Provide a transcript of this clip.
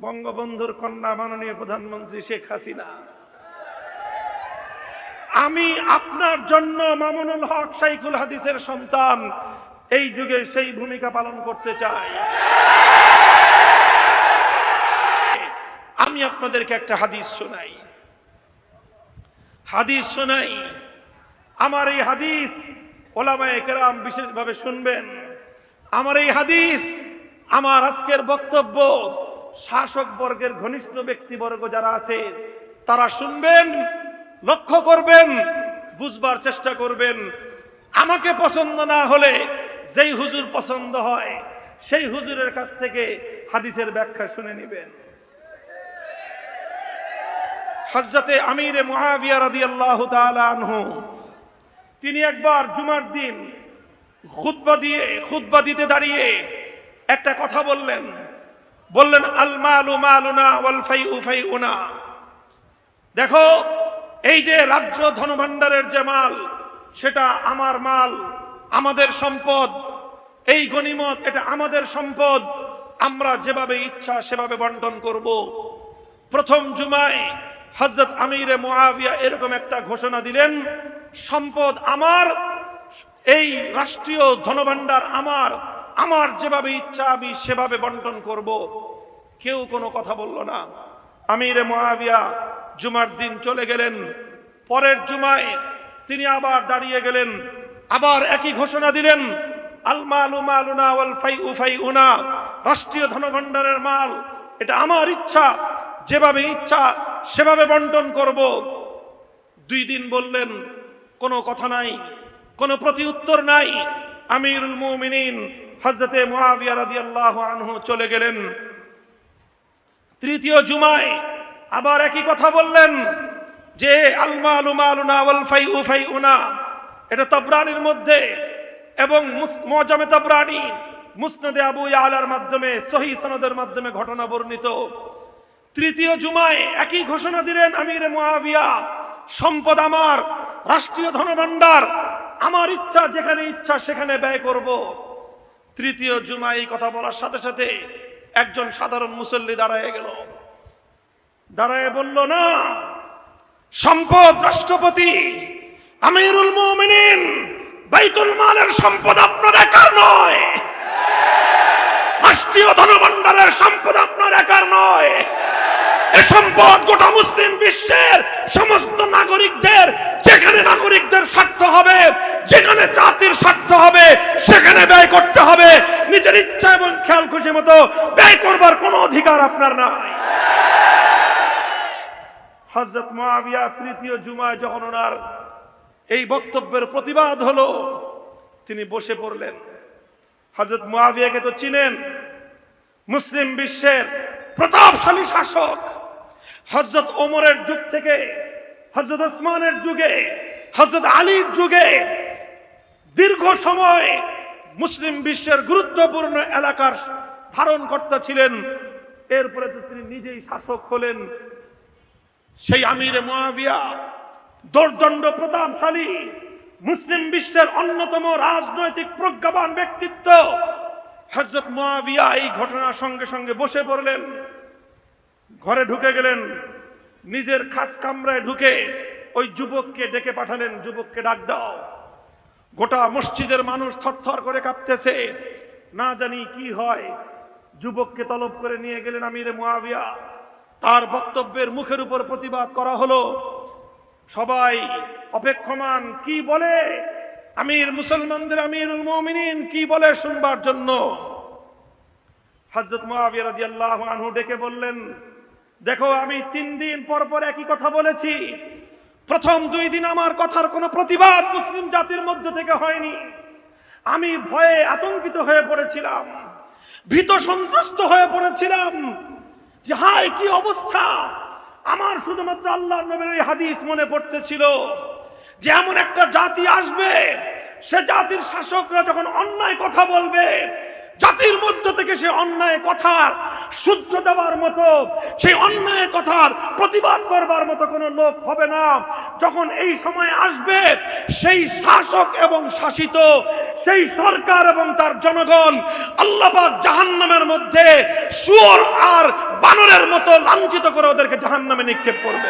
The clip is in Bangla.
বঙ্গবন্ধুর কন্যা মাননীয় প্রধানমন্ত্রী শেখ হাসিনা। আমি আপনার জন্য মামুনুল হক শাইখুল হাদিসের সন্তান এই যুগে সেই ভূমিকা পালন করতে চাই। আমি আপনাদেরকে একটা হাদিস শোনাই। আমার এই হাদিস ওলামায়ে কেরাম বিশেষভাবে শুনবেন। আমার এই হাদিস, আমার আজকের বক্তব্য শাসক বর্গের ঘনিষ্ঠ ব্যক্তিবর্গ যারা আছে তারা শুনবেন, লক্ষ্য করবেন, বুঝবার চেষ্টা করবেন। আমাকে পছন্দ না হলে যেই হুজুর পছন্দ হয় সেই হুজুরের কাছ থেকে হাদিসের ব্যাখ্যা শুনে নেবেন। হযরতে আমিরে মুআবিয়া রাদিয়াল্লাহু তাআলা আনহু তিনি একবার জুমার দিন খুতবা দিতে দাঁড়িয়ে একটা কথা বললেন। আল মালু মালুনা ওয়াল ফাইউ ফাইউনা। দেখো, এই যে রাজ্য ধনভাণ্ডারের যে মাল, সেটা আমার মাল, আমাদের সম্পদ। এই গনিমত, এটা আমাদের সম্পদ। আমরা যেভাবে ইচ্ছা সেভাবে বন্টন করব। প্রথম জুমায় হযরত আমিরে মুআবিয়া এরকম একটা ঘোষণা দিলেন, সম্পদ আমার, এই রাষ্ট্রীয় ধনভাণ্ডার আমার, আমার যেভাবে ইচ্ছা আমি সেভাবে বন্টন করব। কেউ কোনো কথা বলল না। আমিরে মুআবিয়া জুমার দিন চলে গেলেন। পরের জুমায় তিনি আবার দাঁড়িয়ে গেলেন, আবার একই ঘোষণা দিলেন, আল মালু মালুনা ওয়াল ফাইউ ফাইউনা। রাষ্ট্রীয় ধনভাণ্ডারের মাল, এটা আমার ইচ্ছা, যেভাবে ইচ্ছা সেভাবে বন্টন করব। 2 দিন বললেন, কোনো কথা নাই, কোনো প্রতি উত্তর নাই। আমিরুল মুমিনিন হযরতে মুআবিয়া রাদিয়াল্লাহু আনহু চলে গেলেন। তৃতীয় জুমায় আবার একই কথা বললেন যে আল মালু মালুনা ওয়াল ফাইউ ফাইউনা। এটা তাবরানির মধ্যে এবং মুআজামে তাবরানি, মুসনাদে আবু ইয়ালার মাধ্যমে, সহিহ সনদের মাধ্যমে ঘটনা বর্ণিত। তৃতীয় জুমায় একই ঘোষণা দিলেন আমিরে মুআবিয়া, সম্পদ আমার, রাষ্ট্রীয় ধনভাণ্ডার আমার, ইচ্ছা যেখানে ইচ্ছা সেখানে ব্যয় করব। তৃতীয় জুমায় এই কথা বলার সাথে সাথে একজন সাধারণ মুসল্লি দাঁড়ায় গেল, দাঁড়ায় বলল, না, সম্পদ রাষ্ট্রপতি আমিরুল মুমিনিন বাইতুল মালের সম্পদ আপনার একার নয়, রাষ্ট্রীয় ধনভাণ্ডারের সম্পদ আপনার একার নয়। এ সম্পদ গোটা মুসলিম বিশ্বের সমস্ত নাগরিকদের। যেখানে নাগরিকদের স্বার্থ হবে, যেখানে জাতির স্বার্থ হবে, সেখানে ব্যয় করতে হবে। নিজের ইচ্ছা এবং খেয়াল খুশি মতো ব্যয় করবার কোনো অধিকার আপনার নাই। হযরত মুআবিয়া তৃতীয় জুমায় যখন ওনার এই বক্তব্যের প্রতিবাদ হলো, তিনি বসে পড়লেন। হযরত মুআবিয়াকে তো চিনেন, মুসলিম বিশ্বের প্রতাপশালী শাসক। হযরত ওমরের যুগ থেকে, হযরত ওসমানের যুগে, হযরত আলীর যুগে দীর্ঘ সময় মুসলিম বিশ্বের গুরুত্বপূর্ণ এলাকার ধারণকর্তা ছিলেন। এরপরে তো তিনি নিজেই শাসক হলেন। সেই আমিরে মুআবিয়া দোর্দণ্ড প্রতাপশালী, মুসলিম বিশ্বের অন্যতম রাজনৈতিক প্রজ্ঞাবান ব্যক্তিত্ব। হযরত মুআবিয়া এই ঘটনার সঙ্গে সঙ্গে বসে পড়লেন, ঘরে ঢুকে গেলেন, নিজের খাস কামরায় ঢুকে ওই যুবককে ডেকে পাঠালেন, যুবককে ডাক দাও। গোটা মসজিদের মানুষ থরথর করে কাঁপতেছে, না জানি কি হয়। যুবককে তলব করে নিয়ে গেলেন আমিরে মুআবিয়া। তার বক্তব্যের মুখের উপর প্রতিবাদ করা হলো। সবাই অপেক্ষমান, কি বলে আমির, মুসলমানদের আমিরুল মুমিনিন কি বলে শুনবার জন্য। হযরত মুআবিয়া রাদিয়াল্লাহু আনহু ডেকে বললেন, দেখো, আমি 3 দিন পর পর একই কথা বলেছি। প্রথম 2 দিন আমার কথার কোনো প্রতিবাদ মুসলিম জাতির মধ্য থেকে হয়নি। আমি ভয়ে আতঙ্কিত হয়ে পড়েছিলাম, ভীত সন্ত্রস্ত হয়ে পড়েছিলাম যে হায় কি অবস্থা। আমার শুধুমাত্র আল্লাহর নবীর এই হাদিস মনে পড়তেছিল যে এমন একটা জাতি আসবে, সে জাতির শাসকরা যখন অন্যায় কথা বলবে, জাতির মধ্য থেকে সে অন্যায় কথার সূত্র দেওয়ার মতো, সেই অন্যায় কথার প্রতিবাদ করবার মতো কোনো লোক হবে না। যখন এই সময় আসবে, সেই শাসক এবং শাসিত, সেই সরকার এবং তার জনগণ আল্লাহ পাক জাহান্নামের মধ্যে শুয়োর আর বানরের লাঞ্ছিত করে ওদেরকে জাহান্নামে নিক্ষেপ করবে।